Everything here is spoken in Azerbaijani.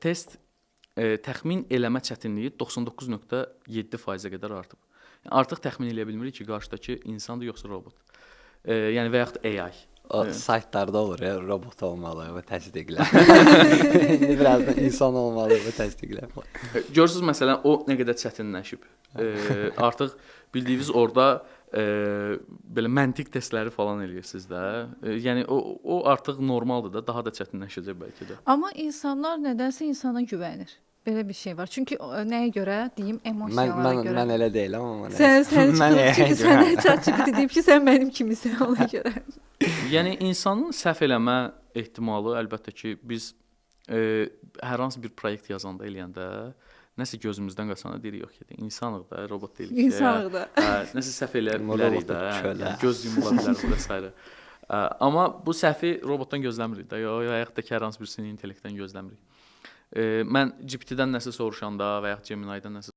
test təxmin eləmə çətinliyi 99,7%-ə qədər artıb. Yəni artıq təxmin eləyə bilmirik ki, qarşıdakı insandır yoxsa robot. Yəni və yaxud AI. O saytlarda olur ya, robot olmalı və təsdiqlə. İndi birazdan insan olmalı və təsdiqlə. Görürsüz məsələn o nə qədər çətinləşib. Artıq bildiyiniz orada belə məntiq testləri falan eləyirsiniz də. Yəni o artıq normaldır da, daha da çətinləşəcək bəlkə də. Amma insanlar nədənsə insana güvənir. Belə bir şey var. Çünki nəyə görə? Deyim, emosiyalara görə. Mən elə deyiləm amma. Sən çünki sən ChatGPT deyib ki, sən mənim kimisən ona görə. Yəni insanın səhv eləmə ehtimalı əlbəttə ki, biz hər hansı bir proyekt yazanda eləyəndə nəsə gözümüzdən qaçanda deyirik yox ki, insanıq da, robot deyilik ki. İnsanıq da. Nəsə səhv eləyə bilərik də. Yəni göz yumula bilər və s. Amma bu səhvi robotdan gözləmirik də, ya yaxud da ki, hər hansı bir süni intellektdən gözləmirik. Mən GPT-dən nəsə soruşanda və yaxud Gemini-dən nəsə